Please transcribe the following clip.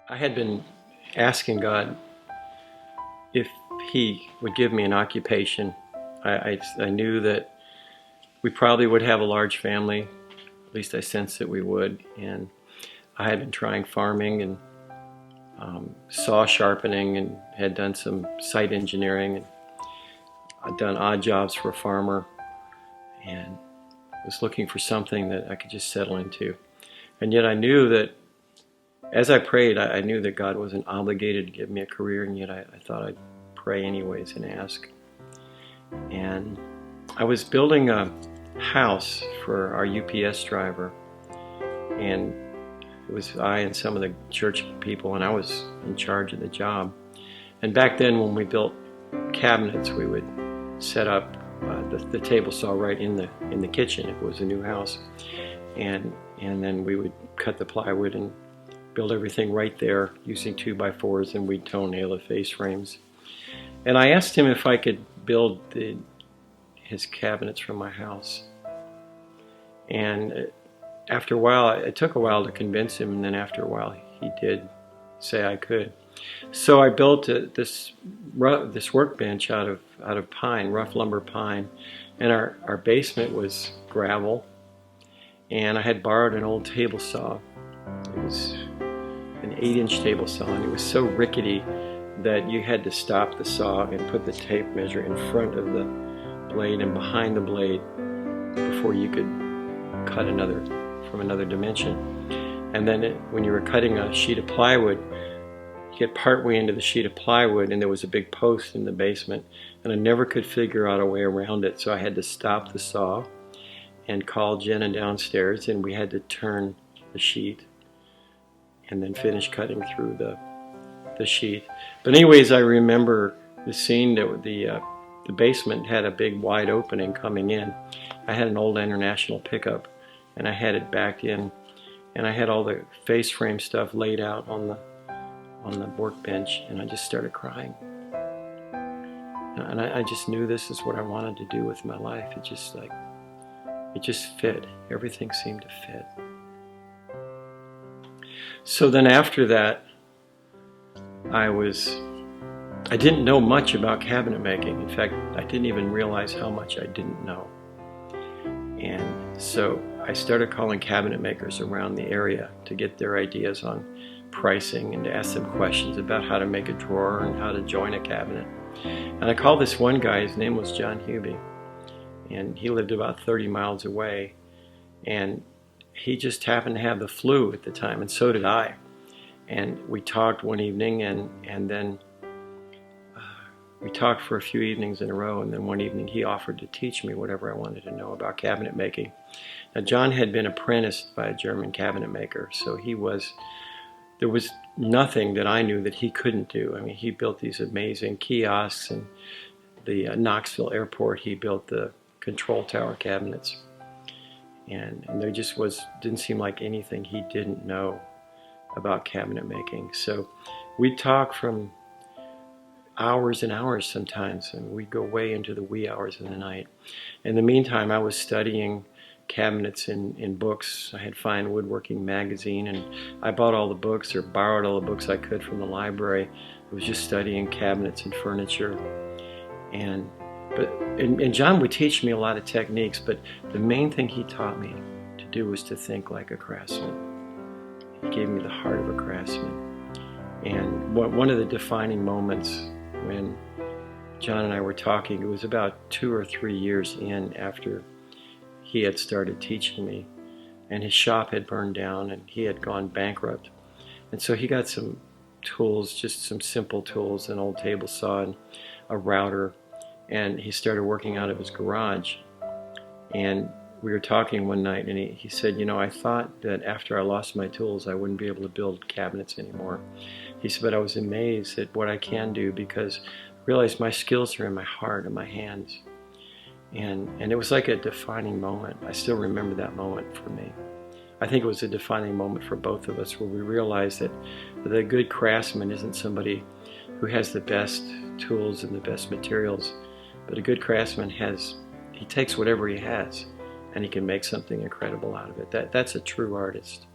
I had been asking God if He would give me an occupation. I knew that we probably would have a large family. At least I sensed that we would. And I had been trying farming and saw sharpening and had done some site engineering. And I'd done odd jobs for a farmer and was looking for something that I could just settle into. And yet I knew that as I prayed, I knew that God wasn't obligated to give me a career, and yet I thought I'd pray anyways and ask. And I was building a house for our UPS driver, and it was I and some of the church people, and I was in charge of the job. And back then, when we built cabinets, we would set up the table saw right in the kitchen if it was a new house, and then we would cut the plywood and build everything right there using 2x4s, and we'd toenail the face frames. And I asked him if I could build his cabinets from my house. And after a while, it took a while to convince him, and then after a while he did say I could. So I built this workbench out of pine, rough lumber pine, and our basement was gravel, and I had borrowed an old table saw. It was an 8-inch table saw, and it was so rickety that you had to stop the saw and put the tape measure in front of the blade and behind the blade before you could cut from another dimension. And then when you were cutting a sheet of plywood, you get partway into the sheet of plywood and there was a big post in the basement, and I never could figure out a way around it, so I had to stop the saw and call Jenna downstairs, and we had to turn the sheet and then finish cutting through the sheet. But anyways, I remember the scene that the basement had a big wide opening coming in. I had an old International pickup, and I had it backed in, and I had all the face frame stuff laid out on the workbench, and I just started crying. And I just knew this is what I wanted to do with my life. It just fit. Everything seemed to fit. So then after that, I didn't know much about cabinet making. In fact, I didn't even realize how much I didn't know. And so I started calling cabinet makers around the area to get their ideas on pricing and to ask them questions about how to make a drawer and how to join a cabinet. And I called this one guy, his name was John Hubie, and he lived about 30 miles away, and he just happened to have the flu at the time, and so did I. And we talked one evening, and then we talked for a few evenings in a row, and then one evening he offered to teach me whatever I wanted to know about cabinet making. Now, John had been apprenticed by a German cabinet maker, so there was nothing that I knew that he couldn't do. I mean, he built these amazing kiosks, and the Knoxville airport, he built the control tower cabinets. And there just didn't seem like anything he didn't know about cabinet making. So we'd talk from hours and hours sometimes, and we'd go way into the wee hours of the night. In the meantime, I was studying cabinets in books. I had Fine Woodworking magazine, and I bought all the books or borrowed all the books I could from the library. I was just studying cabinets and furniture. And John would teach me a lot of techniques, but the main thing he taught me to do was to think like a craftsman. He gave me the heart of a craftsman. And one of the defining moments when John and I were talking, it was about 2 or 3 years in after he had started teaching me, and his shop had burned down and he had gone bankrupt. And so he got some tools, just some simple tools, an old table saw and a router, and he started working out of his garage. And we were talking one night, and he said, I thought that after I lost my tools I wouldn't be able to build cabinets anymore. He said, but I was amazed at what I can do because I realized my skills are in my heart and my hands. And it was like a defining moment. I still remember that moment for me. I think it was a defining moment for both of us, where we realized that the good craftsman isn't somebody who has the best tools and the best materials, but a good craftsman he takes whatever he has and he can make something incredible out of it. That's a true artist.